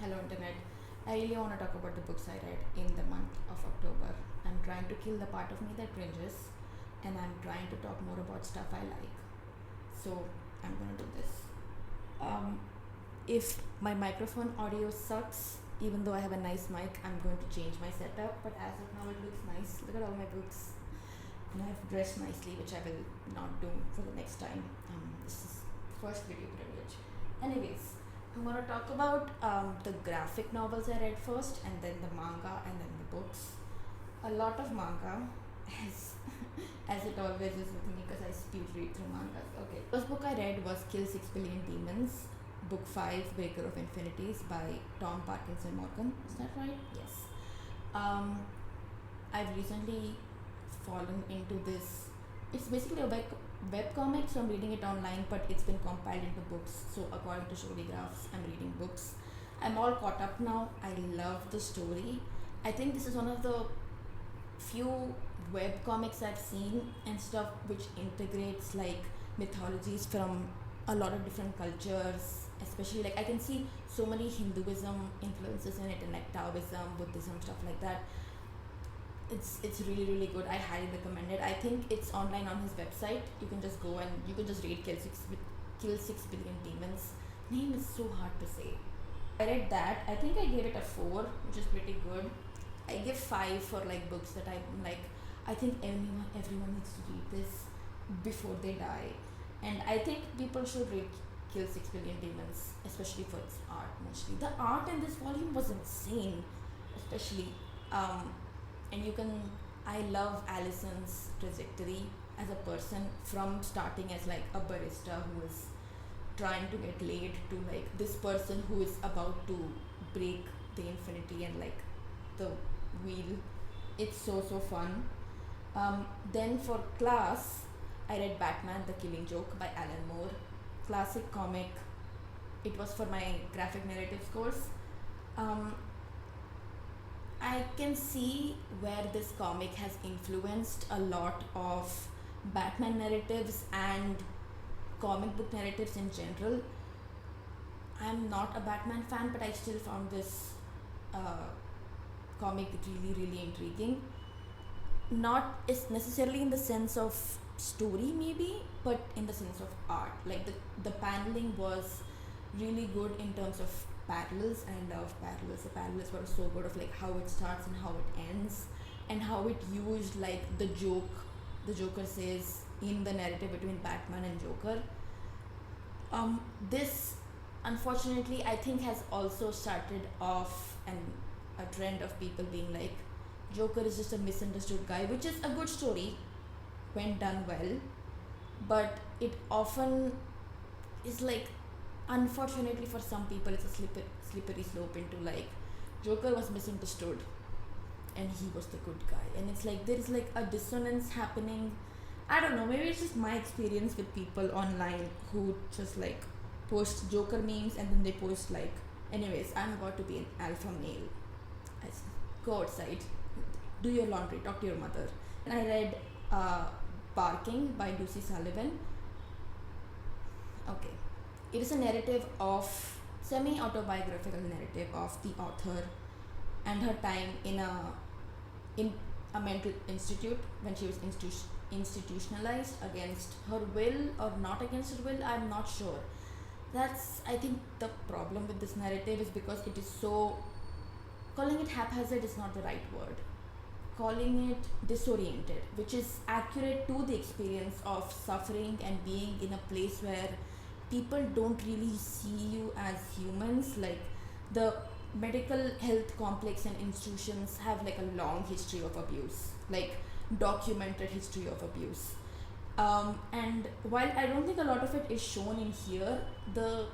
Hello internet. I really want to talk about the books I read in the month of October. I'm trying to kill the part of me that cringes and I'm trying to talk more about stuff I like. So I'm gonna do this. Um, if my microphone audio sucks, even though I have a nice mic, I'm going to change my setup. But as of now, it looks nice. Look at all my books, and I've dressed nicely, which I will not do for the next time. This is first video privilege. Anyways, I'm gonna talk about the graphic novels I read first, and then the manga, and then the books. A lot of manga, as as it always is with me, because I speed read through mangas. Okay, first book I read was Kill 6 Billion Demons, Book 5, Breaker of Infinities by Tom Parkinson Morgan. Is that right? Yes. I've recently fallen into this. It's basically a web comic, so I'm reading it online, but it's been compiled into books. So according to Shody Graphs, I'm reading books. I'm all caught up now. I love the story. I think this is one of the few web comics I've seen and stuff which integrates like mythologies from a lot of different cultures, especially like I can see so many Hinduism influences in it, and like Taoism, Buddhism, stuff like that. It's really good. I highly recommend it. I think it's online on his website. You can just go and you can just read Kill 6 Billion Demons. Name is so hard to say. I read that. I think I gave it a 4, which is pretty good. I give 5 for like books that I'm like, I think everyone needs to read this before they die. And I think people should read Kill 6 Billion Demons, especially for its art mostly. The art in this volume was insane, especially and I love Allison's trajectory as a person, from starting as like a barista who is trying to get laid to like this person who is about to break the infinity and like the wheel. It's so fun. Then for class, I read Batman the Killing Joke by Alan Moore. Classic comic. It was for my graphic narratives course. I can see where this comic has influenced a lot of Batman narratives and comic book narratives in general. I'm not a Batman fan, but I still found this comic really intriguing. Not is necessarily in the sense of story maybe, but in the sense of art. Like the paneling was really good in terms of parallels. I love parallels. The parallels were so good, of like how it starts and how it ends, and how it used like the Joker says in the narrative between Batman and Joker. This unfortunately I think has also started off a trend of people being like Joker is just a misunderstood guy, which is a good story when done well, but it often is like, unfortunately for some people, it's a slippery slope into like Joker was misunderstood and he was the good guy, and it's like there is like a dissonance happening. I don't know, maybe it's just my experience with people online who just like post Joker memes and then they post like, anyways, I'm about to be an alpha male. I said, go outside, do your laundry, talk to your mother. And I read Barking by Lucy Sullivan. Okay, it is a narrative of semi-autobiographical narrative of the author and her time in a mental institute when she was institutionalized against her will, or not against her will, I'm not sure. That's, I think, the problem with this narrative is because it is so, calling it haphazard is not the right word, calling it disoriented, which is accurate to the experience of suffering and being in a place where people don't really see you as humans. Like the medical health complex and institutions have like a long history of abuse, like documented history of abuse. And while I don't think a lot of it is shown in here, the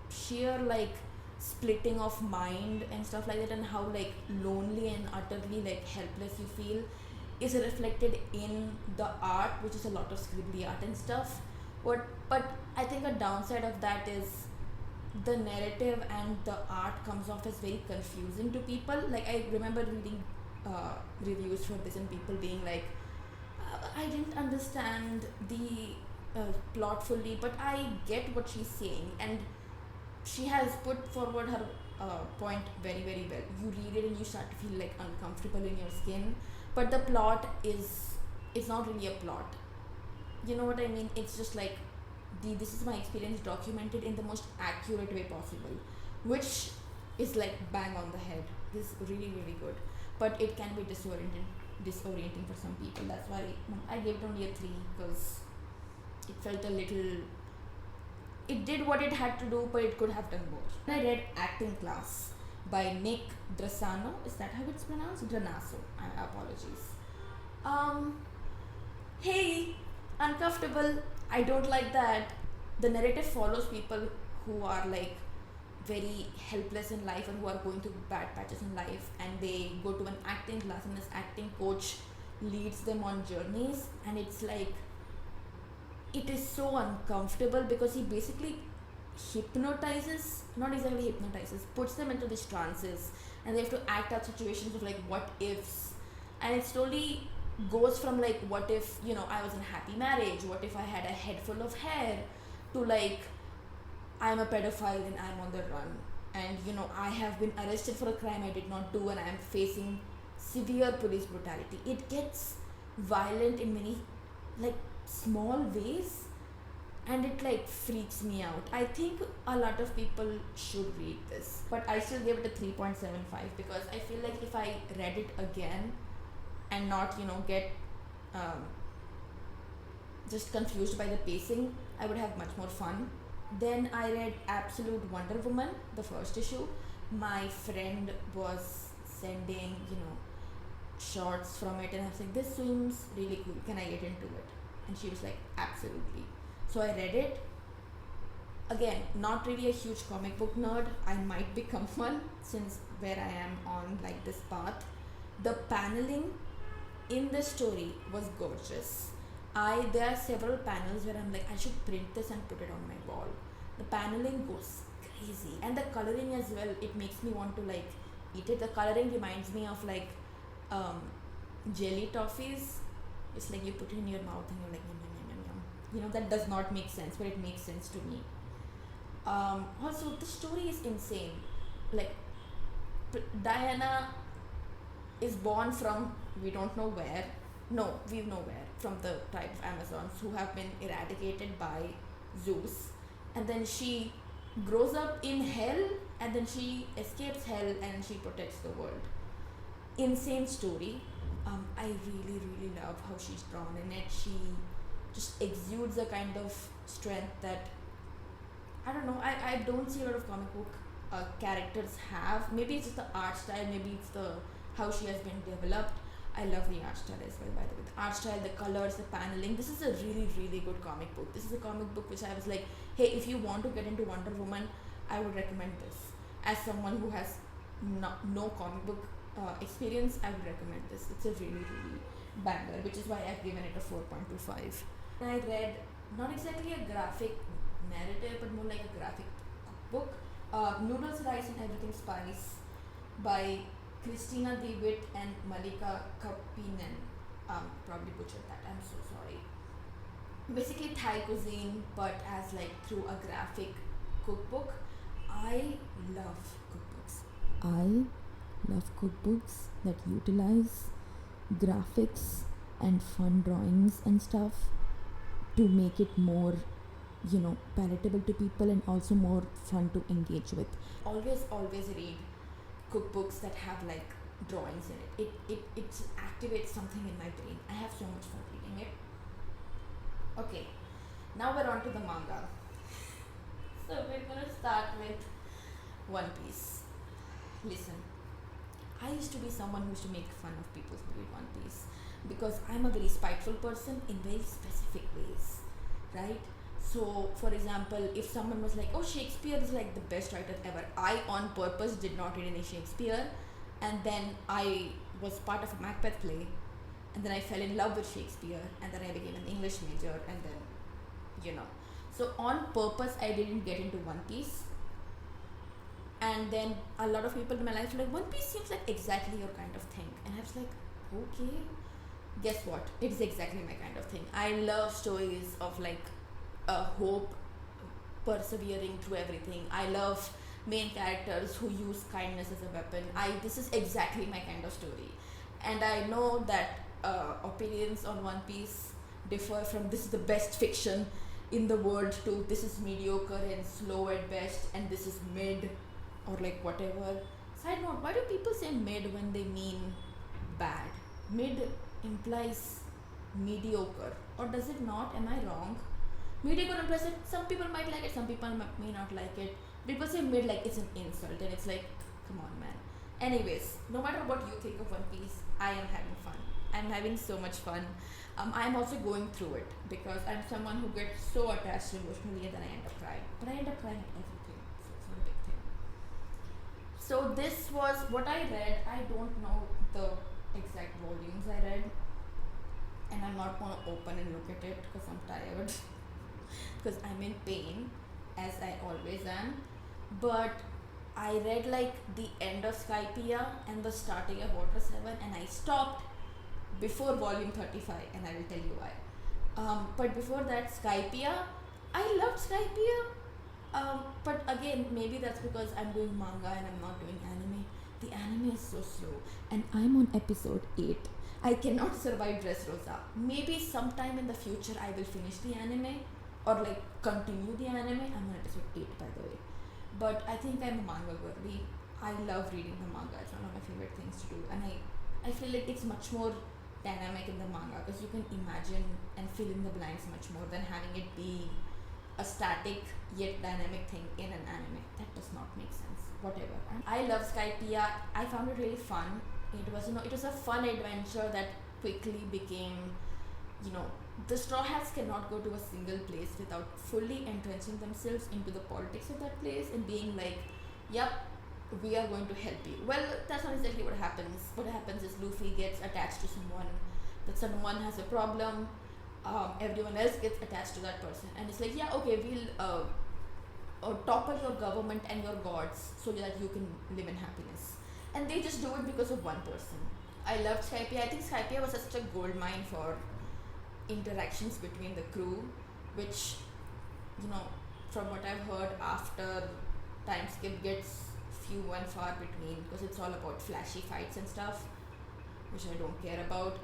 sheer like splitting of mind and stuff like that, and how like lonely and utterly like helpless you feel, is reflected in the art, which is a lot of scribbly art and stuff. But I think a downside of that is the narrative and the art comes off as very confusing to people. Like I remember reading reviews for this and people being like, I didn't understand the plot fully, but I get what she's saying. And she has put forward her point very very well. You read it and you start to feel like uncomfortable in your skin, but the plot is, it's not really a plot. You know what I mean? It's just like this is my experience documented in the most accurate way possible, which is like bang on the head. This is really really good, but it can be disorienting for some people. That's why I gave it only a 3, because it felt a little, it did what it had to do, but it could have done more. I read Acting Class by Nick Drasano. Is that how it's pronounced? Dranaso. Apologies. Hey, uncomfortable. I don't like that. The narrative follows people who are like very helpless in life and who are going through bad patches in life, and they go to an acting class, and this acting coach leads them on journeys, and it's like, it is so uncomfortable because he basically hypnotizes, not exactly hypnotizes, puts them into these trances, and they have to act out situations of like what ifs, and it slowly goes from like, what if, you know, I was in a happy marriage, what if I had a head full of hair, to like, I'm a pedophile and I'm on the run, and you know, I have been arrested for a crime I did not do and I am facing severe police brutality. It gets violent in many like small ways, and it like freaks me out. I think a lot of people should read this, but I still give it a 3.75 because I feel like if I read it again and not, you know, get just confused by the pacing, I would have much more fun. Then I read Absolute Wonder Woman, the first issue. My friend was sending, you know, shorts from it, and I was like, this seems really cool. Can I get into it? And she was like, absolutely. So I read it. Again, not really a huge comic book nerd. I might become one since where I am on like this path. The paneling in the story was gorgeous. There are several panels where I'm like, I should print this and put it on my wall. The paneling goes crazy, and the coloring as well. It makes me want to like eat it. The coloring reminds me of like jelly toffees. It's like you put it in your mouth and you're like yum yum yum yum yum. You know, that does not make sense, but it makes sense to me. Also, the story is insane. Like Diana is born from we don't know where. No, we know where, from the tribe of Amazons who have been eradicated by Zeus, and then she grows up in hell, and then she escapes hell and she protects the world. Insane story. I really really love how she's drawn in it. She just exudes a kind of strength that I don't know. I don't see a lot of comic book characters have. Maybe it's just the art style. Maybe it's the how she has been developed. I love the art style as well, by the way. The art style, the colors, the paneling. This is a really, really good comic book. This is a comic book which I was like, hey, if you want to get into Wonder Woman, I would recommend this. As someone who has no comic book experience, I would recommend this. It's a really, really banger, which is why I've given it a 4.25. And I read not exactly a graphic narrative, but more like a graphic book. Noodles, Rice and Everything Spice by Christina DeWitt and Malika Kapinen. Probably butchered that. I'm so sorry. Basically Thai cuisine, but as like through a graphic cookbook. I love cookbooks. I love cookbooks that utilize graphics and fun drawings and stuff to make it more, you know, palatable to people and also more fun to engage with. Always read cookbooks that have like drawings in it. It activates something in my brain. I have so much fun reading it. Okay, now we're on to the manga. So we're gonna start with One Piece. Listen, I used to be someone who used to make fun of people who read One Piece because I'm a very spiteful person in very specific ways, right? So, for example, if someone was like, oh, Shakespeare is like the best writer ever, I on purpose did not read any Shakespeare, and then I was part of a Macbeth play, and then I fell in love with Shakespeare, and then I became an English major, and then, you know. So, on purpose, I didn't get into One Piece, and then a lot of people in my life were like, One Piece seems like exactly your kind of thing, and I was like, okay, guess what? It's exactly my kind of thing. I love stories of like hope, persevering through everything. I love main characters who use kindness as a weapon. This is exactly my kind of story, and I know that opinions on One Piece differ from this is the best fiction in the world to this is mediocre and slow at best and this is mid or like whatever. Side note, why do people say mid when they mean bad? Mid implies mediocre, or does it not? Am I wrong? Mediocre implies that some people might like it, some people may not like it. People say mid like it's an insult, and it's like, come on, man. Anyways, no matter what you think of One Piece, I am having fun. I'm having so much fun. I'm also going through it because I'm someone who gets so attached emotionally and then I end up crying. But I end up crying at everything, so it's not a big thing. So this was what I read. I don't know the exact volumes I read, and I'm not gonna open and look at it because I'm tired, because I'm in pain, as I always am. But I read like the end of Skypiea and the starting of Water 7, and I stopped before volume 35, and I will tell you why. But before that, Skypiea, I loved Skypiea. But again, maybe that's because I'm doing manga and I'm not doing anime. The anime is so slow, and I'm on episode 8. I cannot survive Dressrosa. Maybe sometime in the future I will finish the anime or like continue the anime. I'm on episode 8, by the way. But I think I'm a manga girly. I love reading the manga. It's one of my favorite things to do, and I feel like it's much more dynamic in the manga because you can imagine and fill in the blanks much more than having it be a static yet dynamic thing in an anime. That does not make sense. Whatever. And I love Skypiea. I found it really fun. It was it was a fun adventure that quickly became, the Straw Hats cannot go to a single place without fully entrenching themselves into the politics of that place and being like, yep, we are going to help you. Well, that's not exactly what happens. What happens is Luffy gets attached to someone, that someone has a problem, everyone else gets attached to that person, and it's like, yeah, okay, we'll topple your government and your gods so that you can live in happiness. And they just do it because of one person. I loved Skypiea. I think Skypiea was such a gold mine for interactions between the crew, which, from what I've heard, after time skip gets few and far between because it's all about flashy fights and stuff, which I don't care about.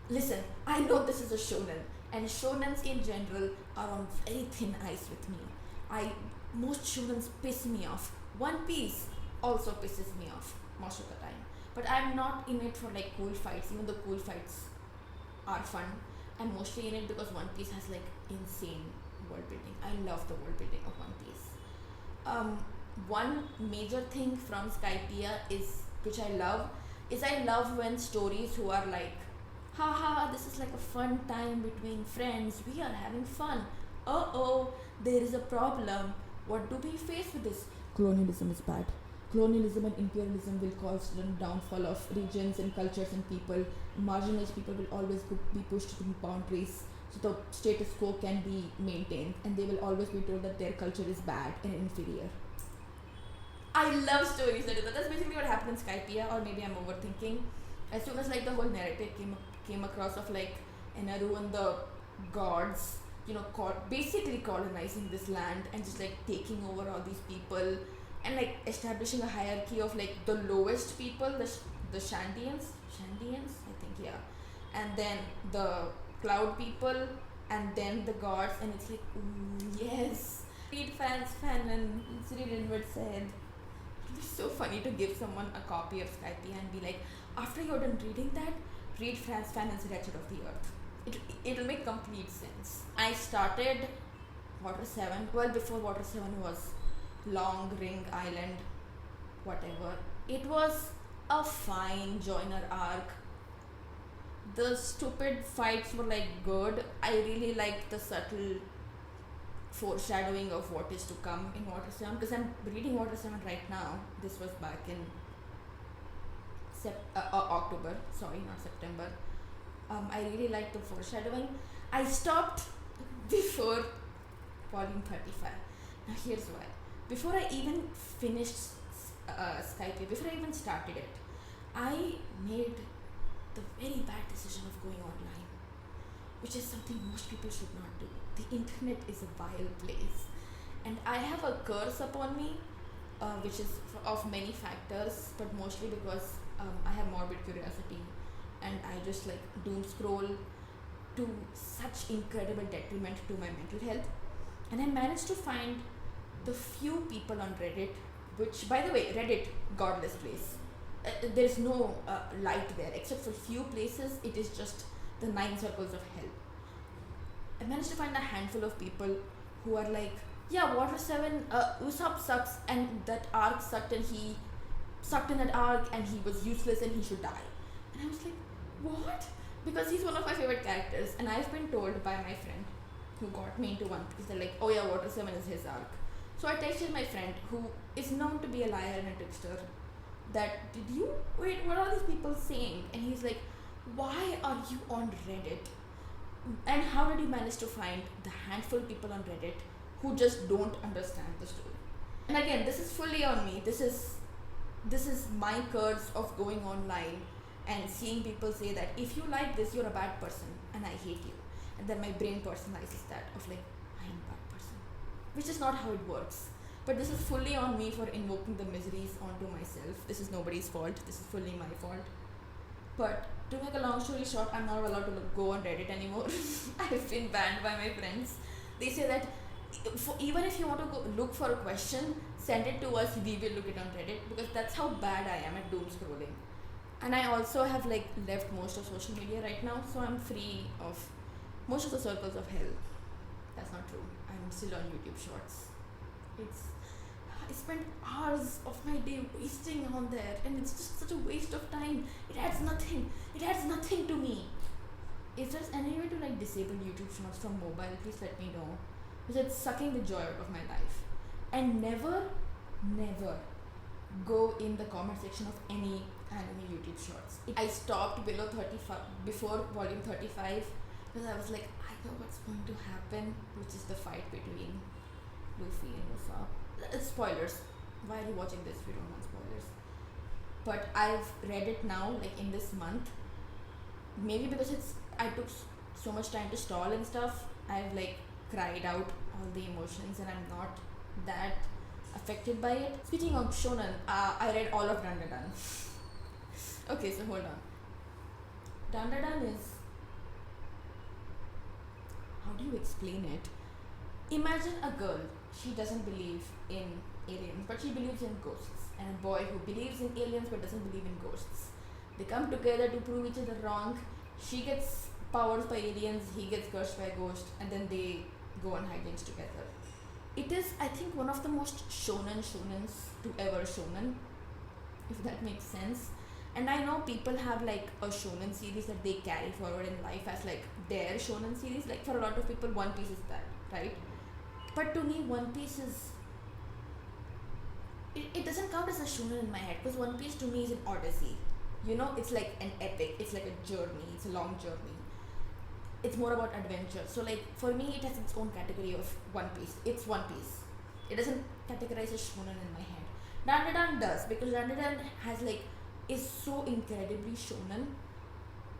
Listen, I know this is a shonen, and shonens in general are on very thin ice with me. Most shonens piss me off. One Piece also pisses me off most of the time. But I'm not in it for like cool fights, even though cool fights are fun. I'm mostly in it because One Piece has like insane world building. I love the world building of One Piece. One major thing from Skypiea which I love when stories who are like, haha, this is like a fun time between friends, we are having fun. There is a problem. What do we face with this? Colonialism is bad. Colonialism and imperialism will cause the downfall of regions and cultures and people. Marginalized people will always be pushed to the boundaries so the status quo can be maintained, and they will always be told that their culture is bad and inferior. I love stories that do that. That's basically what happened in Skypiea, or maybe I'm overthinking. As soon as like the whole narrative came across of like Enaru and the gods, basically colonizing this land and just like taking over all these people and like establishing a hierarchy of like the lowest people, the Shandians, I think, yeah, and then the cloud people, and then the gods, and it's like, yes. Read Fanon, Cyril Inward said, it would be so funny to give someone a copy of Skypiea and be like, after you're done reading that, read Franz Fanon's Wretched of the Earth. It'll make complete sense. I started Water 7, well before Water 7 was Long Ring Island, whatever. It was a fine joiner arc. The stupid fights were like good. I really liked the subtle foreshadowing of what is to come in Water 7 because I'm reading Water 7 right now. This was back in October, sorry, not September. I really liked the foreshadowing. I stopped before volume 35. Now here's why. Before I even finished Skypiea, before I even started it, I made the very bad decision of going online, which is something most people should not do. The internet is a vile place, And I have a curse upon me, which is of many factors, but mostly because I have morbid curiosity, and I just like doom scroll to such incredible detriment to my mental health. And I managed to find the few people on Reddit, which, by the way, Reddit, godless place. There is no light there, except for few places. It is just the nine circles of hell. I managed to find a handful of people who are like, yeah, Water 7, Usopp sucks, and that arc sucked, and he sucked in that arc, and he was useless, and he should die. And I was like, what? Because he's one of my favorite characters, and I've been told by my friend who got me into One Piece, they're like, oh yeah, Water 7 is his arc. So I texted my friend, who is known to be a liar and a trickster, that wait, what are these people saying? And he's like, why are you on Reddit? And how did you manage to find the handful of people on Reddit who just don't understand the story? And again, this is fully on me. This is my curse of going online and seeing people say that if you like this, you're a bad person and I hate you. And then my brain personalizes that of like, I am a bad person. Which is not how it works. But this is fully on me for invoking the miseries onto myself. This is nobody's fault. This is fully my fault. But to make a long story short, I'm not allowed to go on Reddit anymore. I've been banned by my friends. They say that even if you want to go look for a question, send it to us, we will look it on Reddit, because that's how bad I am at doom scrolling. And I also have like left most of social media right now, so I'm free of most of the circles of hell. That's not true. I'm still on YouTube Shorts. I spend hours of my day wasting on there, and it's just such a waste of time. It adds nothing. It adds nothing to me. If there's any way to like disable YouTube Shorts from mobile, please let me know, because it's sucking the joy out of my life. And never go in the comment section of any anime YouTube Shorts. I stopped below 35 before volume 35 because I was like, I know what's going to happen, which is the fight between Luffy and Usopp. Spoilers. Why are you watching this if you don't want spoilers? But I've read it now, like in this month. Maybe because I took so much time to stall and stuff. I've like cried out all the emotions, and I'm not that affected by it. Speaking of shonen, I read all of Dandadan. Okay, so hold on. Dandadan is, how do you explain it? Imagine a girl. She doesn't believe in aliens, but she believes in ghosts. And a boy who believes in aliens but doesn't believe in ghosts. They come together to prove each other wrong. She gets powers by aliens, he gets cursed by a ghost, and then they go on hijinks together. It is, I think, one of the most shonens to ever shonen, if that makes sense. And I know people have like a shonen series that they carry forward in life as like their shonen series. Like for a lot of people, One Piece is that, right? But to me, One Piece is, it doesn't count as a shonen in my head, because One Piece to me is an odyssey. You know, it's like an epic, it's like a journey, it's a long journey. It's more about adventure. So like for me, it has its own category of One Piece. It's One Piece. It doesn't categorize as shonen in my head. Dandadan does, because Dandadan has like, is so incredibly shonen.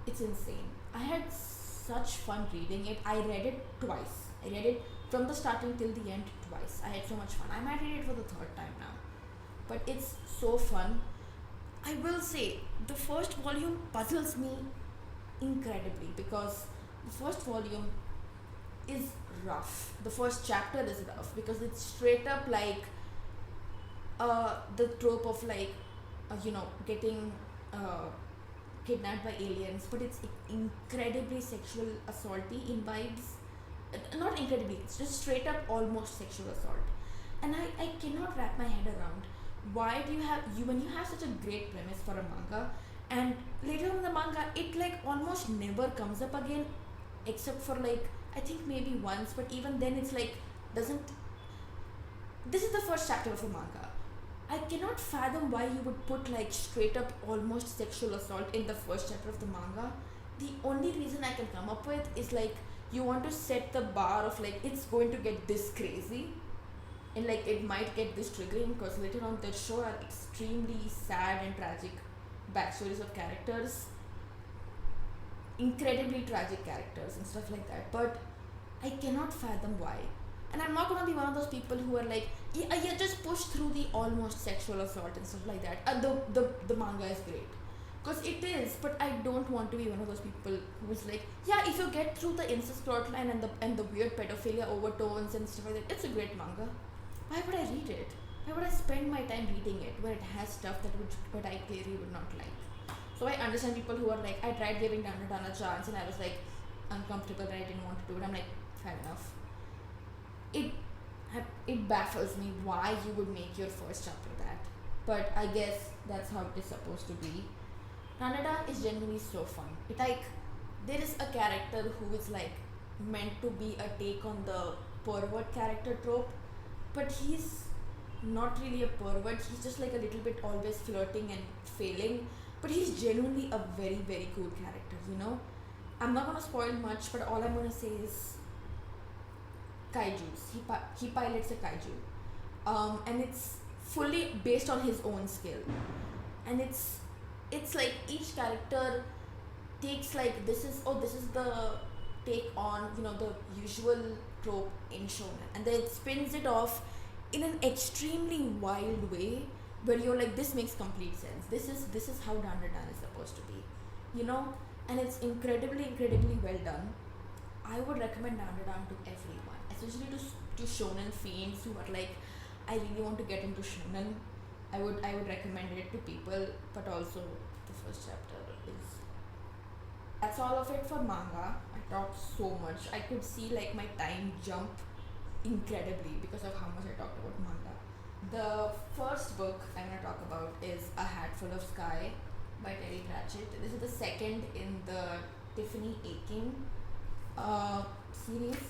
It's insane. I had such fun reading it. I read it twice. I read it from the starting till the end twice. I had so much fun. I might read it for the third time now. But it's so fun. I will say, the first volume puzzles me incredibly, because the first volume is rough. The first chapter is rough because it's straight up like the trope of like, getting kidnapped by aliens, but it's incredibly sexual assaulty in vibes. Not incredibly, it's just straight up almost sexual assault. And I cannot wrap my head around why do when you have such a great premise for a manga, and later on in the manga it like almost never comes up again, except for like I think maybe once, but even then it's like doesn't. This is the first chapter of a manga. I cannot fathom why you would put like straight up almost sexual assault in the first chapter of the manga. The only reason I can come up with is like you want to set the bar of like it's going to get this crazy, and like it might get this triggering, because later on the show are extremely sad and tragic backstories of characters, incredibly tragic characters and stuff like that. But I cannot fathom why. And I'm not gonna be one of those people who are like, yeah, just push through the almost sexual assault and stuff like that. The manga is great, cause it is. But I don't want to be one of those people who's like, yeah, if you get through the incest plotline and the weird pedophilia overtones and stuff like that, it's a great manga. Why would I read it? Why would I spend my time reading it when it has stuff that I clearly would not like? So I understand people who are like, I tried giving dandadan a chance and I was like uncomfortable and I didn't want to do it. I'm like, fair enough. It it baffles me why you would make your first chapter that. But I guess that's how it is supposed to be. Dandadan is genuinely so fun. It like there is a character who is like meant to be a take on the pervert character trope, but he's not really a pervert. He's just like a little bit always flirting and failing, but he's genuinely a very very cool character. I'm not gonna spoil much, but all I'm gonna say is kaijus. He pilots a kaiju, and it's fully based on his own skill, and it's like each character takes like this is the take on the usual trope in shonen, and then it spins it off in an extremely wild way where you're like, this makes complete sense. This is how dandadan is supposed to be, you know, and it's incredibly well done. I would recommend dandadan to everyone, especially to shonen fiends who are like, I really want to get into shonen. I would recommend it to people, but also the first chapter is. That's all of it for manga. I talked so much. I could see like my time jump incredibly because of how much I talked about manga. The first book I'm going to talk about is A Hat Full of Sky by Terry Pratchett. This is the second in the Tiffany Aching series.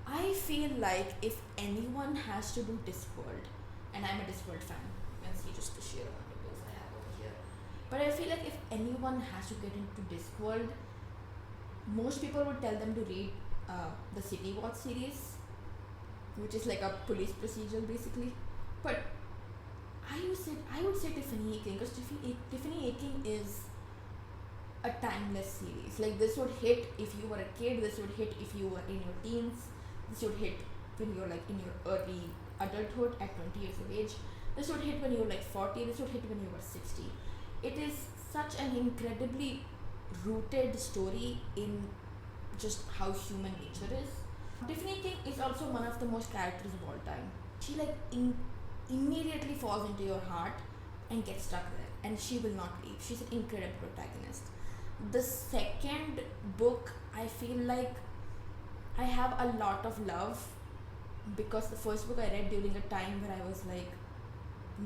I feel like if anyone has to do Discworld, and I'm a Discworld fan, you can see just the sheer amount of books I have over here. But I feel like if anyone has to get into Discworld, most people would tell them to read the City Watch series, which is like a police procedural basically. But I would say Tiffany Aching, because Tiffany Aching is a timeless series. Like, this would hit if you were a kid, this would hit if you were in your teens, this would hit when you're like in your early adulthood at 20 years of age, this would hit when you were like 40, this would hit when you were 60. It is such an incredibly rooted story in just how human nature is. Tiffany King is also one of the most characters of all time. She like immediately falls into your heart and gets stuck there, and she will not leave. She's an incredible protagonist. The second book, I feel like I have a lot of love, because the first book I read during a time where I was like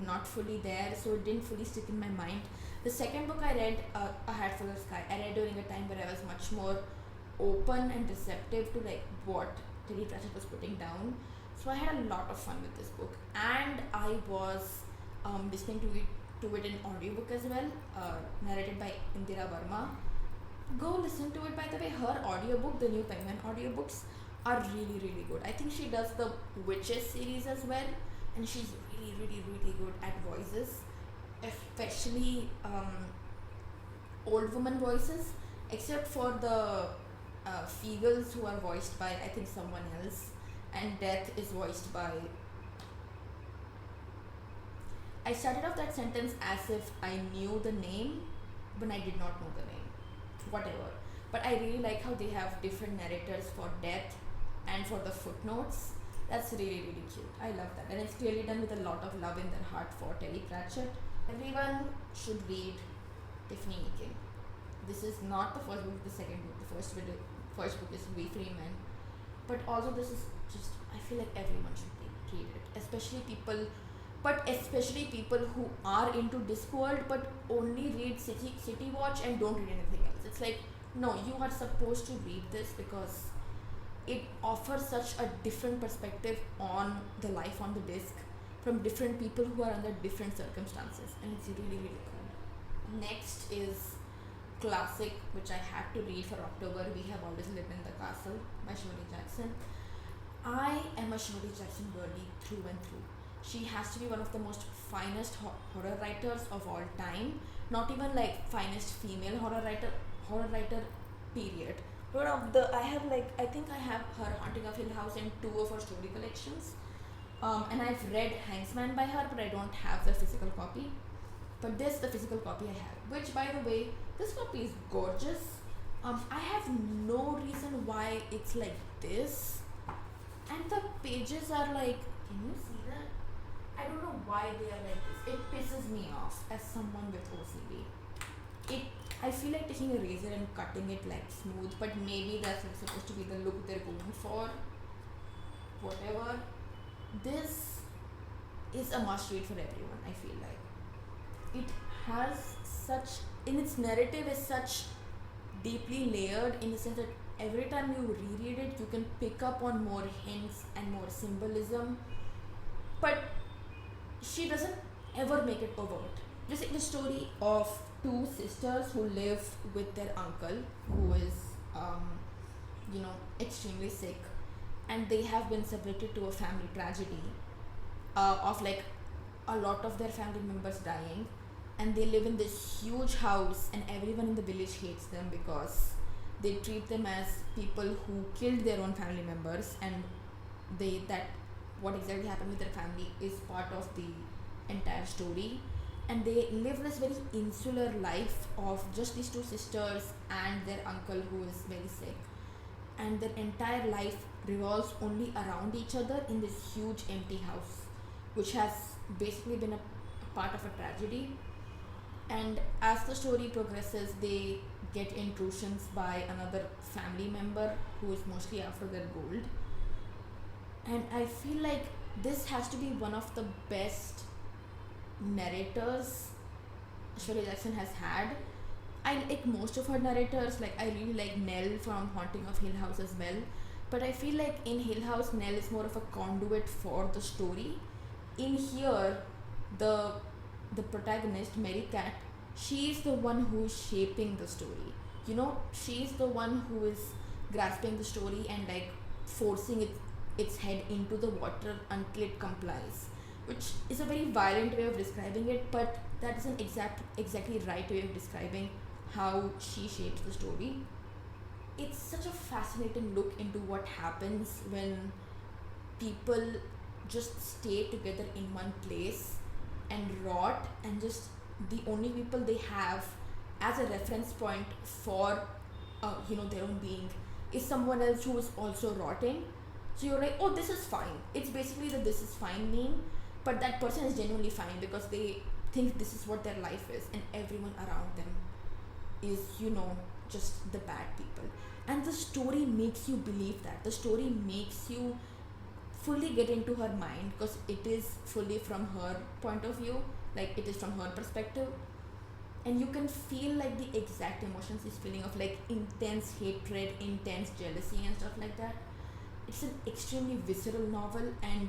not fully there, so it didn't fully stick in my mind. The second book I read, A Hat Full of Sky, I read during a time where I was much more open and receptive to like what Terry Pratchett was putting down. So I had a lot of fun with this book, and I was listening to it in audiobook as well, narrated by Indira Verma. Go listen to it, by the way. Her audiobook, the new Penguin audiobooks, are really good. I think she does the Witches series as well, and she's really good at voices, especially old woman voices, except for the Feagles, who are voiced by I think someone else, and Death is voiced by. I started off that sentence as if I knew the name when I did not know the name. Whatever. But I really like how they have different narrators for Death and for the footnotes. That's really cute. I love that. And it's clearly done with a lot of love in their heart for Terry Pratchett. Everyone should read Tiffany Aching. This is not the first book, the second book. The first book is We Free Men. But also this is just, I feel like everyone should read it. Especially people who are into Discworld but only read City Watch and don't read anything else. It's like, no, you are supposed to read this because it offers such a different perspective on the life on the disc from different people who are under different circumstances, and it's really cool. Next is classic, which I had to read for October, We Have Always Lived in the Castle by Shirley Jackson. I am a Shirley Jackson girlie through and through. She has to be one of the most finest horror writers of all time. Not even like finest female horror writer period, One of the I have like I think I have her Haunting of Hill House and two of her story collections. And I've read Hangsman by her, but I don't have the physical copy. But this the physical copy I have, which by the way, this copy is gorgeous. I have no reason why it's like this, and the pages are like. Can you see that? I don't know why they are like this. It pisses me off as someone with OCD. It I feel like taking a razor and cutting it like smooth, but maybe that's like supposed to be the look they're going for. Whatever. This is a must read for everyone, I feel like. It has such in its narrative is such deeply layered in the sense that every time you reread it you can pick up on more hints and more symbolism. But she doesn't ever make it overt. Just like the story of two sisters who live with their uncle, who is, extremely sick, and they have been subjected to a family tragedy of like a lot of their family members dying, and they live in this huge house, and everyone in the village hates them because they treat them as people who killed their own family members, and they that what exactly happened with their family is part of the entire story. And they live this very insular life of just these two sisters and their uncle who is very sick, and their entire life revolves only around each other in this huge empty house, which has basically been a part of a tragedy. And as the story progresses, they get intrusions by another family member who is mostly after their gold. And I feel like this has to be one of the best narrators Shirley Jackson has had. I like most of her narrators. Like I really like Nell from Haunting of Hill House as well. But I feel like in Hill House, Nell is more of a conduit for the story. In here, the protagonist, Mary Cat, she is the one who is shaping the story. She is the one who is grasping the story and like forcing its head into the water until it complies, which is a very violent way of describing it, but that is an exactly right way of describing how she shapes the story. It's such a fascinating look into what happens when people just stay together in one place and rot, and just the only people they have as a reference point for their own being is someone else who is also rotting. So you're like, oh, this is fine. It's basically the this is fine meme, but that person is genuinely fine because they think this is what their life is, and everyone around them is, just the bad people. And the story makes you believe that. The story makes you fully get into her mind because it is fully from her point of view, like it is from her perspective. And you can feel like the exact emotions she's feeling of like intense hatred, intense jealousy, and stuff like that. It's an extremely visceral novel, and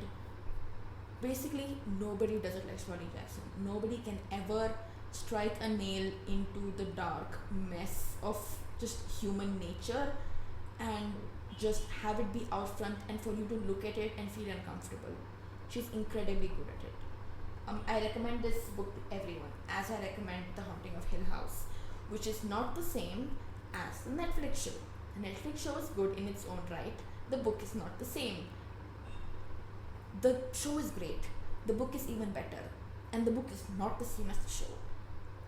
basically nobody does it like Shirley Jackson. Nobody can ever strike a nail into the dark mess of just human nature and just have it be out front and for you to look at it and feel uncomfortable. She's incredibly good at it. I recommend this book to everyone, as I recommend The Haunting of Hill House, which is not the same as the Netflix show. The Netflix show is good in its own right. The book is not the same. The show is great. The book is even better. And the book is not the same as the show.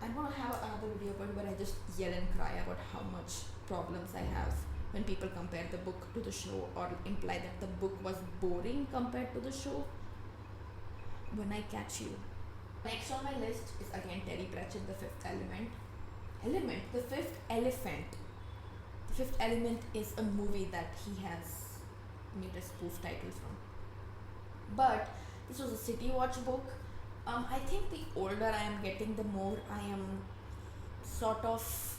I'm gonna have another video about it where I just yell and cry about how much problems I have when people compare the book to the show or imply that the book was boring compared to the show. When I catch you. Next on my list is again Terry Pratchett, The Fifth Element. The Fifth Elephant. The Fifth Element is a movie that he has made a spoof title from. But this was a City Watch book. I think the older I am getting, the more I am sort of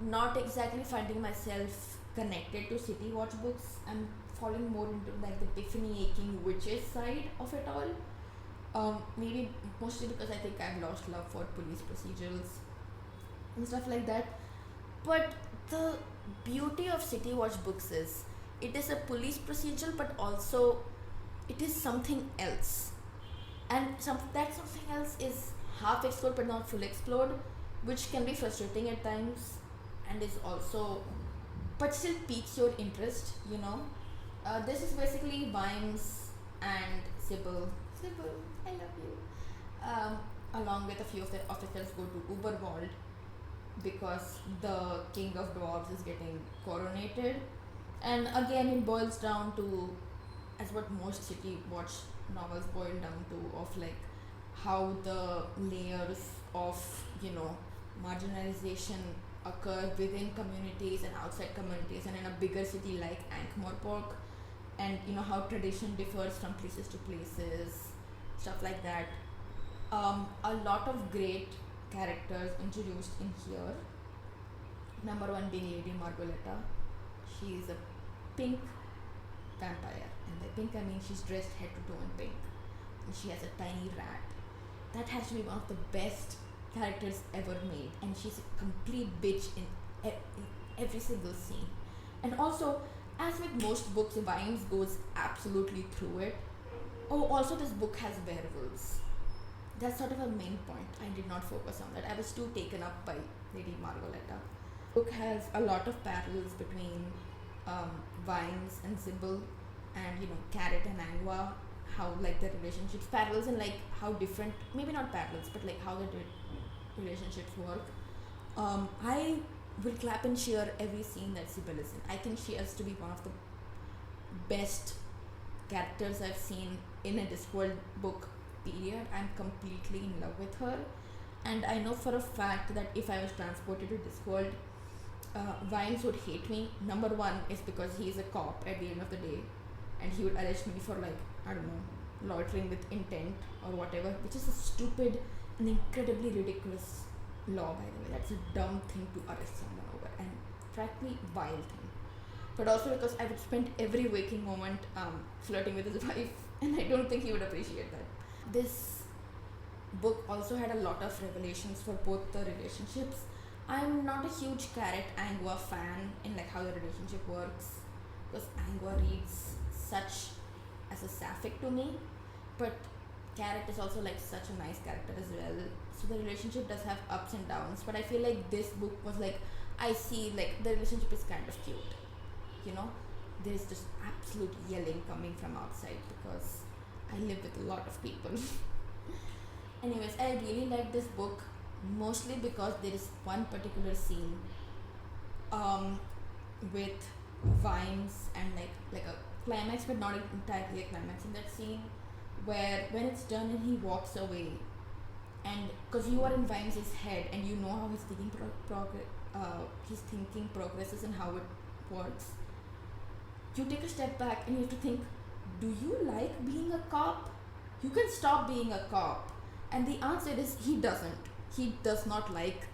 not exactly finding myself connected to City Watch books. I'm falling more into like the Tiffany aching witches side of it all. Maybe mostly because I think I've lost love for police procedurals and stuff like that. But the beauty of City Watch books is it is a police procedural, but also it is something else. And that something else is half explored but not fully explored, which can be frustrating at times and is also but still piques your interest, you know. This is basically Vimes and Sybil. Sybil, I love you. Along with a few of their officers go to Uberwald because the king of dwarves is getting coronated. And again, it boils down to, as what most city watch novels boil down to, of like how the layers of, you know, marginalization occur within communities and outside communities and in a bigger city like Ankh-Morpork, and you know how tradition differs from places to places, stuff like that. A lot of great characters introduced in here. Number one being Lady Margoletta. She is a pink vampire, and by pink I mean she's dressed head to toe in pink, and she has a tiny rat. That has to be one of the best characters ever made, and she's a complete bitch in every single scene. And also, as with most books, Vimes goes absolutely through it. Oh, also this book has werewolves. That's sort of a main point. I did not focus on that. I was too taken up by Lady Margoletta. Book has a lot of parallels between Vimes and Sybil, and you know Carrot and Angua. How like their relationships parallels, and like how different, maybe not parallels, but like how the relationships work. I will clap and cheer every scene that Sybil is in. I think she has to be one of the best characters I've seen in a Discworld book. Period. I'm completely in love with her, and I know for a fact that if I was transported to Discworld, Vimes would hate me. Number one is because he's a cop at the end of the day, and he would arrest me for like, I don't know, loitering with intent or whatever, which is a stupid and incredibly ridiculous law, by the way. That's a dumb thing to arrest someone over, and frankly vile thing. But also because I would spend every waking moment flirting with his wife, and I don't think he would appreciate that. This book also had a lot of revelations for both the relationships. I'm not a huge Carrot Angua fan in like how the relationship works, because Angua reads such as a sapphic to me, but Carrot is also like such a nice character as well. So the relationship does have ups and downs, but I feel like this book was like, I see like the relationship is kind of cute, you know. There's just absolute yelling coming from outside because I live with a lot of people. Anyways, I really like this book mostly because there is one particular scene with Vimes and like a climax, but not entirely a climax in that scene, where when it's done and he walks away, and because you are in Vimes' head and you know how his thinking progresses and how it works, you take a step back and you have to think, do you like being a cop? You can stop being a cop. And the answer is he doesn't. He does not like,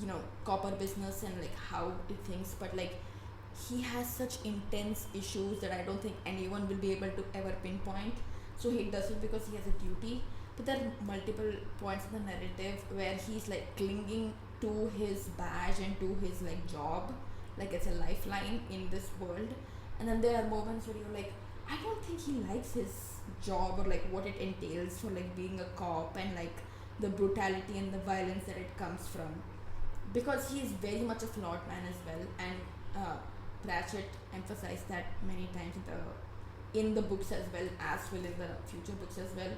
you know, copper business and like how it thinks, but like he has such intense issues that I don't think anyone will be able to ever pinpoint. So he does it because he has a duty. But there are multiple points in the narrative where he's like clinging to his badge and to his like job, like it's a lifeline in this world. And then there are moments where you're like, I don't think he likes his job or like what it entails for like being a cop, and like the brutality and the violence that it comes from, because he is very much a flawed man as well. And Pratchett emphasized that many times in the books as well in the future books as well.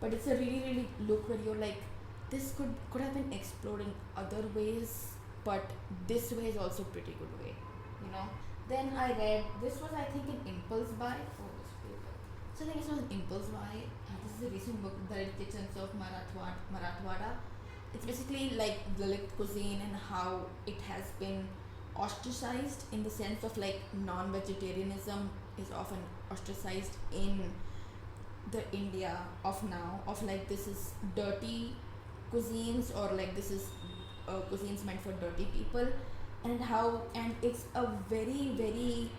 But it's a really look where you're like, this could have been explored in other ways, but this way is also pretty good way, you know. Then I read, this was I think an impulse buy. Oh, this paper. So I think this was an impulse buy. This is a recent book, The Red Kitchens of Marathwada. It's basically like Dalit cuisine and how it has been ostracized, in the sense of like non-vegetarianism is often ostracized in the India of now, of like this is dirty cuisines, or like this is cuisines meant for dirty people, and it's a very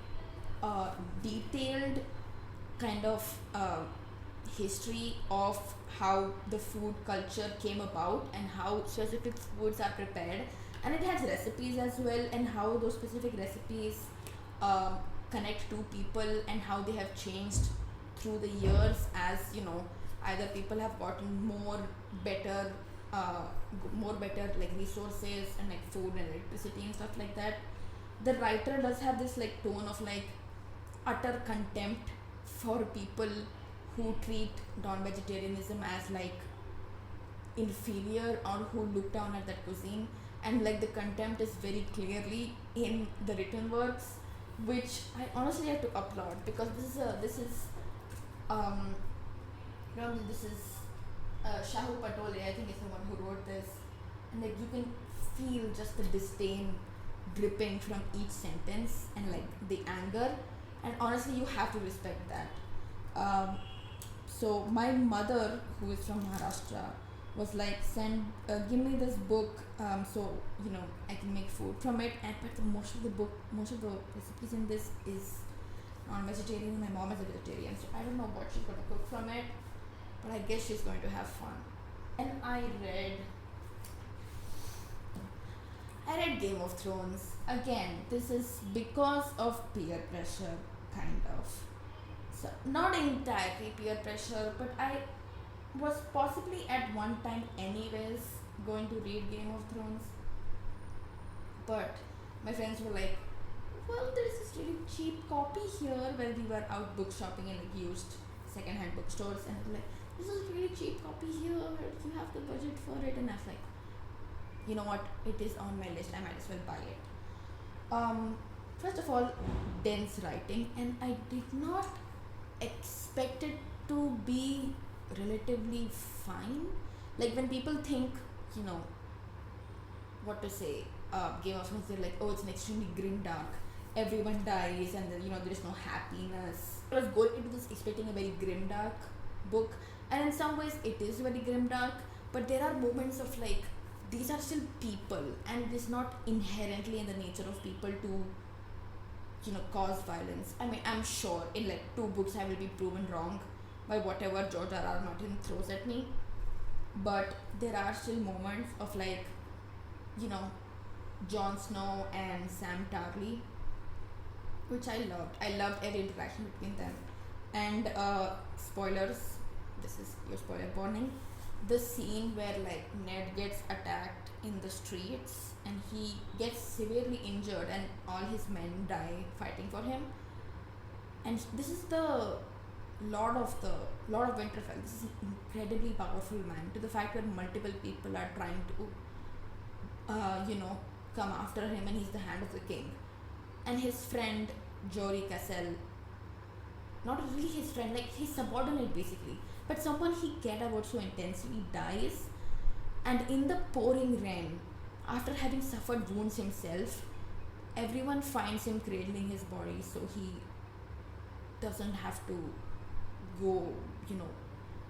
detailed kind of history of how the food culture came about and how specific foods are prepared, and it has recipes as well, and how those specific recipes connect to people and how they have changed through the years, as you know, either people have gotten better like resources and like food and electricity and stuff like that. the writer does have this like tone of like utter contempt for people who treat non-vegetarianism as like inferior or who look down at that cuisine, and like the contempt is very clearly in the written works, which I honestly have to applaud, because this is um this is Shahu Patole, I think is the one who wrote this, and like you can feel just the disdain dripping from each sentence and like the anger, and honestly you have to respect that. So my mother, who is from Maharashtra, was like, send give me this book, so I can make food from it. And but most of the recipes in this is non-vegetarian. My mom is a vegetarian, so I don't know what she's going to cook from it, but I guess she's going to have fun. And I read Game of Thrones. Again, this is because of peer pressure, kind of. So, not entirely peer pressure, but I was possibly at one time, anyways, going to read Game of Thrones. But my friends were like, well, there's this really cheap copy here, where we were out book shopping in like used second-hand bookstores, and they were like, this is a really cheap copy here, you have the budget for it. And I was like, you know what, it is on my list, I might as well buy it. First of all, dense writing, and I did not expect it to be relatively fine. Like when people think, what to say, Game of Thrones, they're like, oh, it's an extremely grim dark, everyone dies, and then there is no happiness. I was going into this expecting a very grim dark book, and in some ways it is very grim dark, but there are moments of like, these are still people, and it is not inherently in the nature of people to cause violence. I mean, I'm sure in like 2 books I will be proven wrong by whatever George R.R. Martin throws at me, but there are still moments of like Jon Snow and Sam Tarly, which I loved. I loved every interaction between them. And spoilers, this is your spoiler warning, the scene where like Ned gets attacked in the streets and he gets severely injured and all his men die fighting for him. And this is the Lord of Winterfell. This is an incredibly powerful man, to the fact that multiple people are trying to come after him, and he's the hand of the king. And his friend Jory Cassell, not really his friend, like his subordinate basically, but someone he cared about so intensely, dies. And in the pouring rain, after having suffered wounds himself, everyone finds him cradling his body so he doesn't have to go,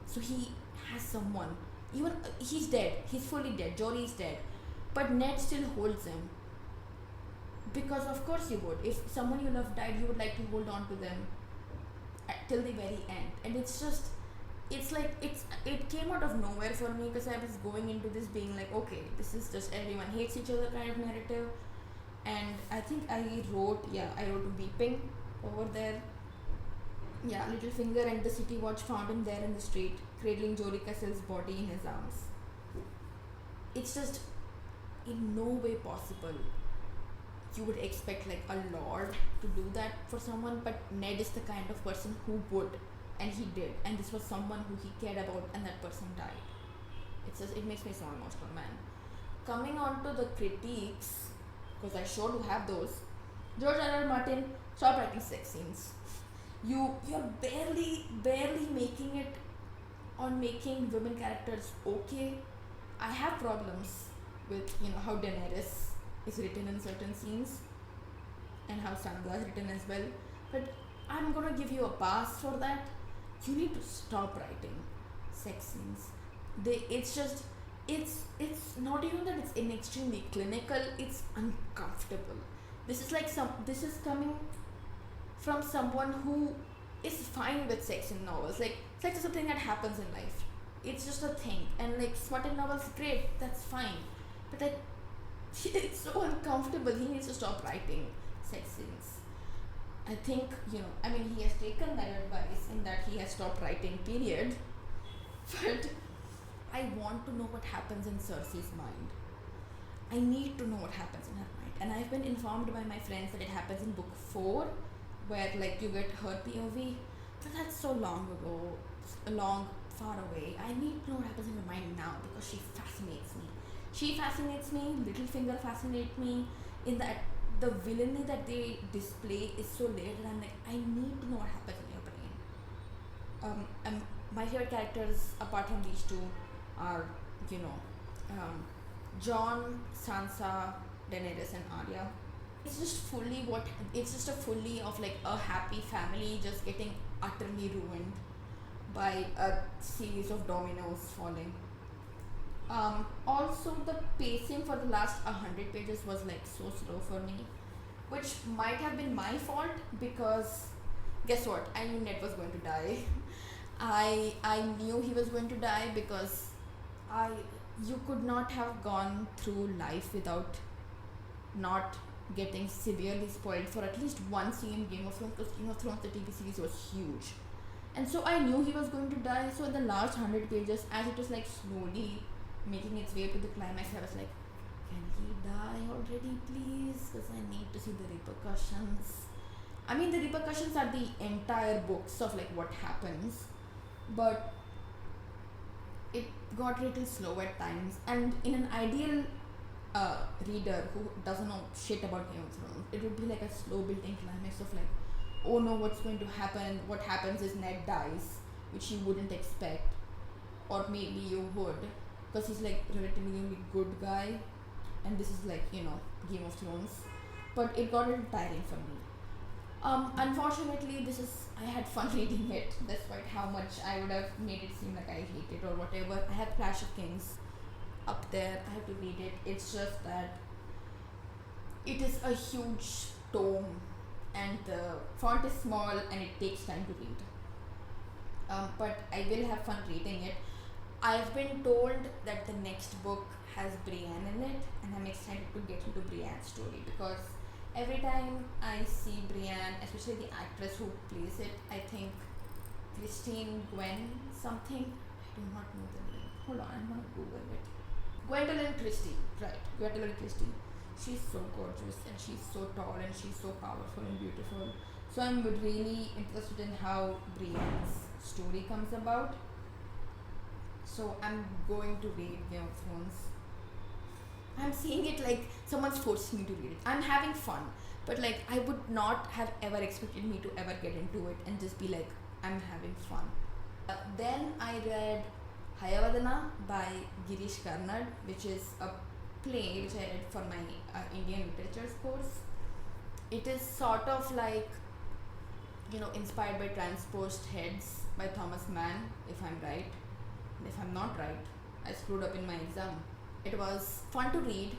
so he has someone. Even he's dead, he's fully dead, Jory is dead, but Ned still holds him, because of course you would. If someone you love died, you would like to hold on to them till the very end. And it came out of nowhere for me, because I was going into this being like, okay, this is just everyone hates each other kind of narrative. And I think I wrote weeping over there. Yeah, Littlefinger and the City Watch found him there in the street, cradling Jory Cassell's body in his arms. It's just in no way possible you would expect like a lord to do that for someone, but Ned is the kind of person who would, and he did. And this was someone who he cared about, and that person died. It makes me so emotional, man. Coming on to the critiques, because I sure do have those. George R.R. Martin, stop writing sex scenes. You're barely making it on making women characters okay. I have problems with how Daenerys is written in certain scenes, and how Sansa is written as well, but I'm gonna give you a pass for that. You need to stop writing sex scenes. It's not even that it's extremely clinical, it's uncomfortable. This is coming from someone who is fine with sex in novels. Like, sex is a thing that happens in life. It's just a thing. And like smut in novels, great, that's fine. But like, it's so uncomfortable. He needs to stop writing sex scenes. I think, he has taken that advice in that he has stopped writing, period. But I want to know what happens in Cersei's mind. I need to know what happens in her mind. And I've been informed by my friends that it happens in book 4, where like you get her POV. But that's so long ago, long, far away. I need to know what happens in her mind now because she fascinates me. She fascinates me, Littlefinger fascinates me. In that, the villainy that they display is so layered, and I'm like, I need to know what happens in your brain. And my favorite characters, apart from these two, are, you know, John, Sansa, Daenerys, and Arya. It's just a fully of like a happy family just getting utterly ruined by a series of dominoes falling. Also, the pacing for the last 100 pages was like so slow for me, which might have been my fault because guess what? I knew Ned was going to die. I knew he was going to die because I you could not have gone through life without not getting severely spoiled for at least one scene in Game of Thrones, because Game of Thrones, the TV series, was huge. And so I knew he was going to die. So in the last 100 pages, as it was like slowly making its way to the climax, I was like, can he die already, please? Because I need to see the repercussions. I mean, the repercussions are the entire books of like what happens, but it got a little slow at times. And in an ideal reader who doesn't know shit about Game of Thrones, it would be like a slow building climax of like, oh no, what's going to happen? What happens is Ned dies, which you wouldn't expect, or maybe you would, because he's like relatively good guy, and this is like, you know, Game of Thrones. But it got a little tiring for me. Unfortunately, I had fun reading it, despite how much I would have made it seem like I hate it or whatever. I have Clash of Kings up there. I have to read it. It's just that it is a huge tome, and the font is small, and it takes time to read. But I will have fun reading it. I've been told that the next book has Brienne in it, and I'm excited to get into Brienne's story because every time I see Brienne, especially the actress who plays it, I think Christine Gwen something. I do not know the name. Hold on, I'm gonna Google it. Gwendolyn Christie, right? Gwendolyn Christie. She's so gorgeous, and she's so tall, and she's so powerful and beautiful. So I'm really interested in how Brienne's story comes about. So I'm going to read Game of Thrones. I'm seeing it like someone's forcing me to read it. I'm having fun, but like I would not have ever expected me to ever get into it and just be like, I'm having fun. Then I read Hayavadana by Girish Karnad, which is a play which I read for my Indian Literatures course. It is sort of like, you know, inspired by Transposed Heads by Thomas Mann, if I'm right. And if I'm not right, I screwed up in my exam. It was fun to read.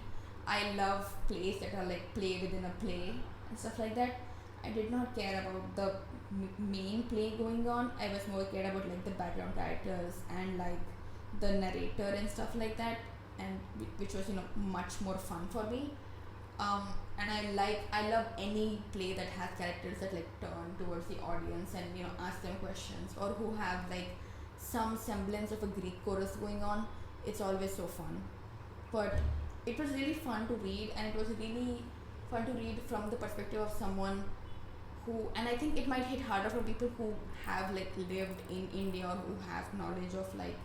I love plays that are like play within a play and stuff like that. I did not care about the main play going on. I was more cared about like the background characters and like the narrator and stuff like that, and which was, you know, much more fun for me. And I love any play that has characters that like turn towards the audience and, you know, ask them questions, or who have like some semblance of a Greek chorus going on. It's always so fun. But it was really fun to read, and it was really fun to read from the perspective of someone who, and I think it might hit harder for people who have like lived in India, or who have knowledge of like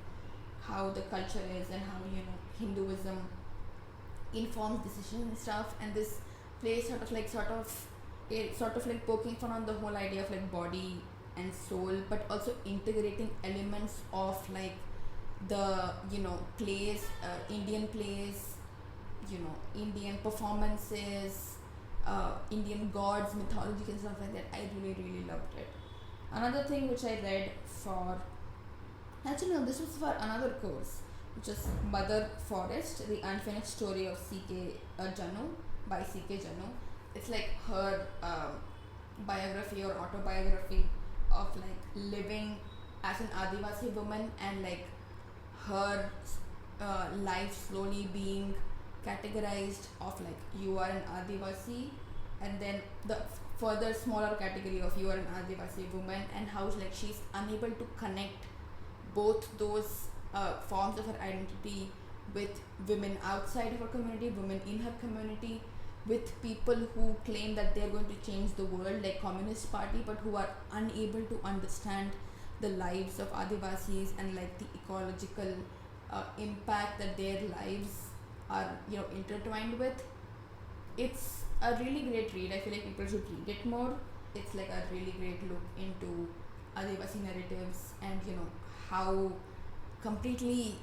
how the culture is and how, you know, Hinduism informs decisions and stuff. And this play sort of like poking fun on the whole idea of like body and soul, but also integrating elements of like the, you know, plays, Indian plays, you know, Indian performances, Indian gods, mythology and stuff like that. I really, really loved it. Another thing which I read for, actually no, this was for another course, which is Mother Forest, the unfinished story of C.K. Janu by C.K. Janu. It's like her biography or autobiography of like living as an Adivasi woman, and like her life slowly being categorized of like, you are an Adivasi, and then the further smaller category of you are an Adivasi woman, and how like she's unable to connect both those forms of her identity with women outside of her community, women in her community, with people who claim that they're going to change the world like Communist Party, but who are unable to understand the lives of Adivasis and like the ecological impact that their lives are intertwined with. It's a really great read. I feel like people should read it more. It's like a really great look into Adivasi narratives and how completely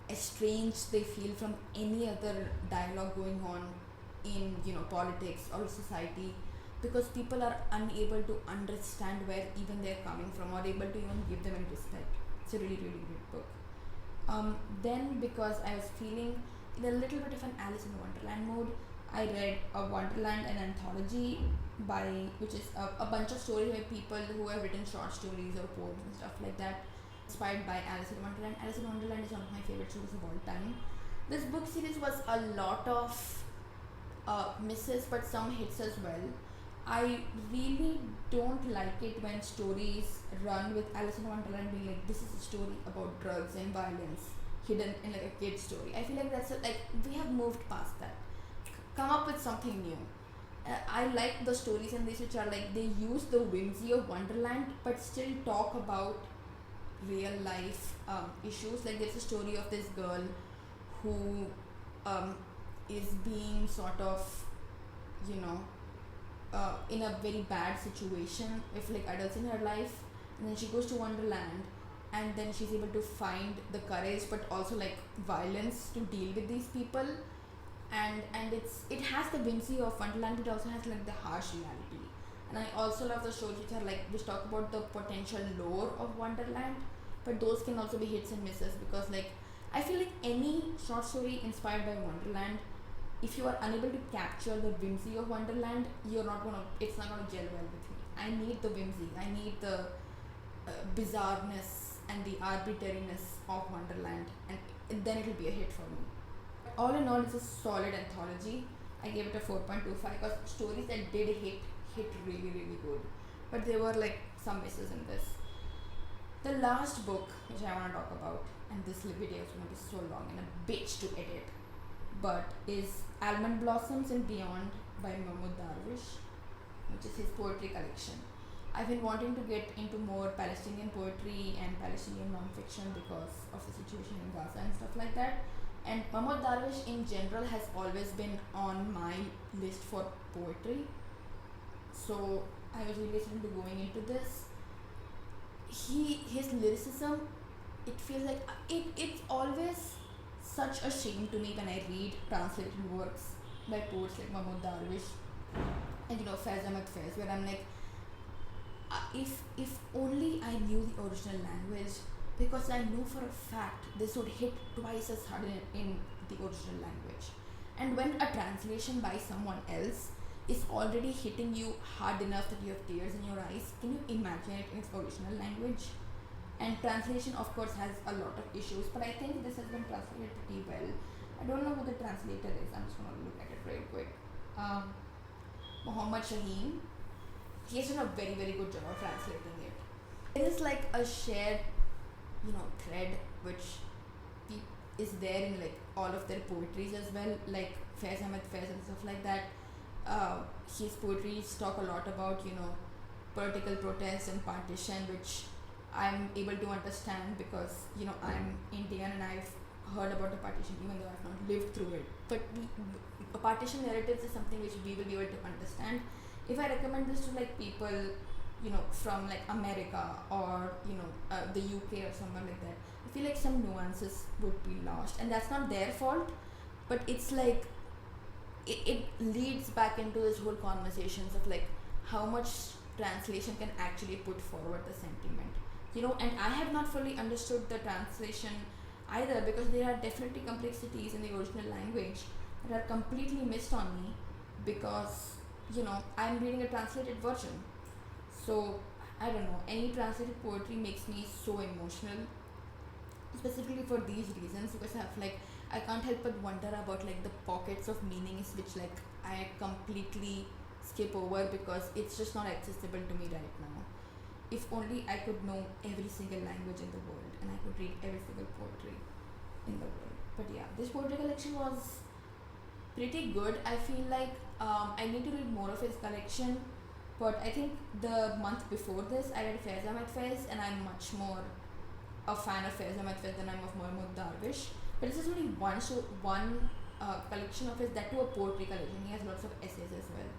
estranged they feel from any other dialogue going on in politics or society, because people are unable to understand where even they're coming from or able to even give them any respect. It's a really really great book. Then, because I was feeling in a little bit of an Alice in Wonderland mood, I read a Wonderland, an anthology by which is a bunch of stories by people who have written short stories or poems and stuff like that, inspired by Alice in Wonderland. Alice in Wonderland is one of my favorite stories of all time. This book series was a lot of misses, but some hits as well. I really don't like it when stories run with Alice in Wonderland being like, this is a story about drugs and violence hidden in like a kid's story. I feel like we have moved past that. Come up with something new. I like the stories in this which are like they use the whimsy of Wonderland but still talk about real life issues. Like there's a story of this girl who is being sort of, in a very bad situation with like adults in her life, and then she goes to Wonderland, and then she's able to find the courage but also like violence to deal with these people, and it has the whimsy of Wonderland but it also has like the harsh reality. And I also love the shows which talk about the potential lore of Wonderland, but those can also be hits and misses, because like I feel like any short story inspired by Wonderland, if you are unable to capture the whimsy of Wonderland, it's not gonna gel well with me. I need the whimsy, I need the bizarreness and the arbitrariness of Wonderland, and then it'll be a hit for me. All in all, it's a solid anthology. I gave it a 4.25 because stories that did hit really really good, but there were like some misses in this. The last book which I want to talk about, and this video is going to be so long and a bitch to edit, but is Almond Blossoms and Beyond by Mahmoud Darwish, which is his poetry collection. I've been wanting to get into more Palestinian poetry and Palestinian non-fiction because of the situation in Gaza and stuff like that. And Mahmoud Darwish in general has always been on my list for poetry. So I was really excited to going into this. His lyricism, it feels like it's always such a shame to me when I read translated works by poets like Mahmoud Darwish and Faiz Ahmed Faiz, where I'm like, if only I knew the original language, because I know for a fact this would hit twice as hard in the original language. And when a translation by someone else is already hitting you hard enough that you have tears in your eyes, can you imagine it in its original language? And translation of course has a lot of issues, but I think this has been translated pretty well. I don't know who the translator is, I'm just going to look at it real quick. Muhammad Shaheen. He has done a very very good job of translating it. It is like a shared thread which is there in like all of their poetries as well, like Faiz Ahmed Faiz and stuff like that. His poetries talk a lot about political protest and partition, which I'm able to understand because I'm Indian and I've heard about the partition even though I've not lived through it. But the partition narratives is something which we will be able to understand. If I recommend this to like people from like America or the UK or somewhere like that, I feel like some nuances would be lost, and that's not their fault, but it's like it leads back into this whole conversations of like how much translation can actually put forward the sentiment, and I have not fully understood the translation either, because there are definitely complexities in the original language that are completely missed on me because I'm reading a translated version. So I don't know, any translated poetry makes me so emotional, specifically for these reasons, because I can't help but wonder about like the pockets of meanings which like I completely skip over because it's just not accessible to me right now. If only I could know every single language in the world and I could read every single poetry in the world. But yeah, this poetry collection was pretty good. I feel like I need to read more of his collection, but I think the month before this I read Faiz Ahmed Faiz, and I'm much more a fan of Faiz Ahmed Faiz than I'm of Mahmoud Darwish. But this is only one collection of his, that too a poetry collection. He has lots of essays as well.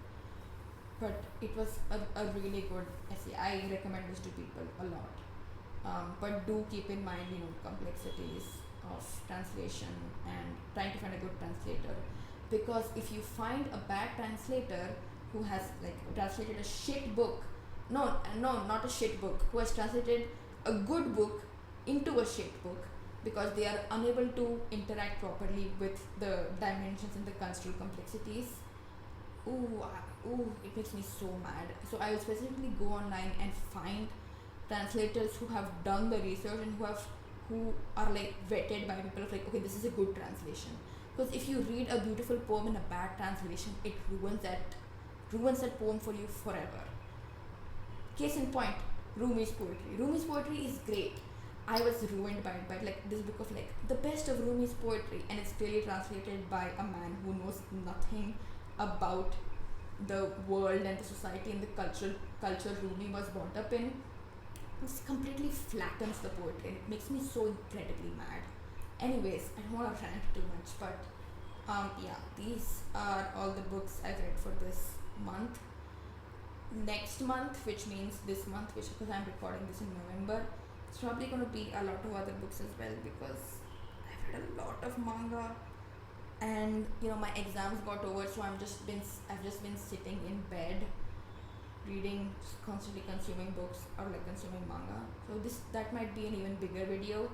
But it was a really good essay. I recommend this to people a lot. But do keep in mind, complexities of translation and trying to find a good translator. Because if you find a bad translator who has like translated a shit book, no, not a shit book, who has translated a good book into a shit book because they are unable to interact properly with the dimensions and the cultural complexities. It makes me so mad. So I will specifically go online and find translators who have done the research and who are like vetted by people of like, okay, this is a good translation. Because if you read a beautiful poem in a bad translation, it ruins that poem for you forever. Case in point, Rumi's poetry. Rumi's poetry is great. I was ruined by it, by like this book of like the best of Rumi's poetry, and it's clearly translated by a man who knows nothing about the world and the society and the culture Rumi was brought up in. This completely flattens the poetry and it makes me so incredibly mad. Anyways, I don't want to rant too much, but yeah, these are all the books I've read for this month. Next month, which means this month, which because I'm recording this in November, it's probably going to be a lot of other books as well because I've read a lot of manga, and my exams got over, so I've just been sitting in bed reading, constantly consuming books or like consuming manga. So that might be an even bigger video.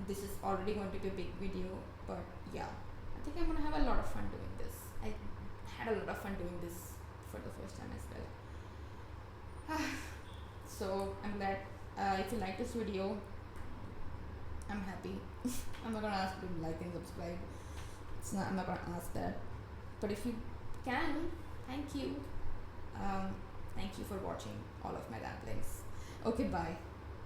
This is already going to be a big video, but yeah, I think I'm gonna have a lot of fun doing this. I had a lot of fun doing this for the first time as well. So I'm glad. If you like this video, I'm happy. I'm not gonna ask you to like and subscribe. I'm not gonna ask that. But if you can, thank you. Thank you for watching all of my ramblings. Okay, bye.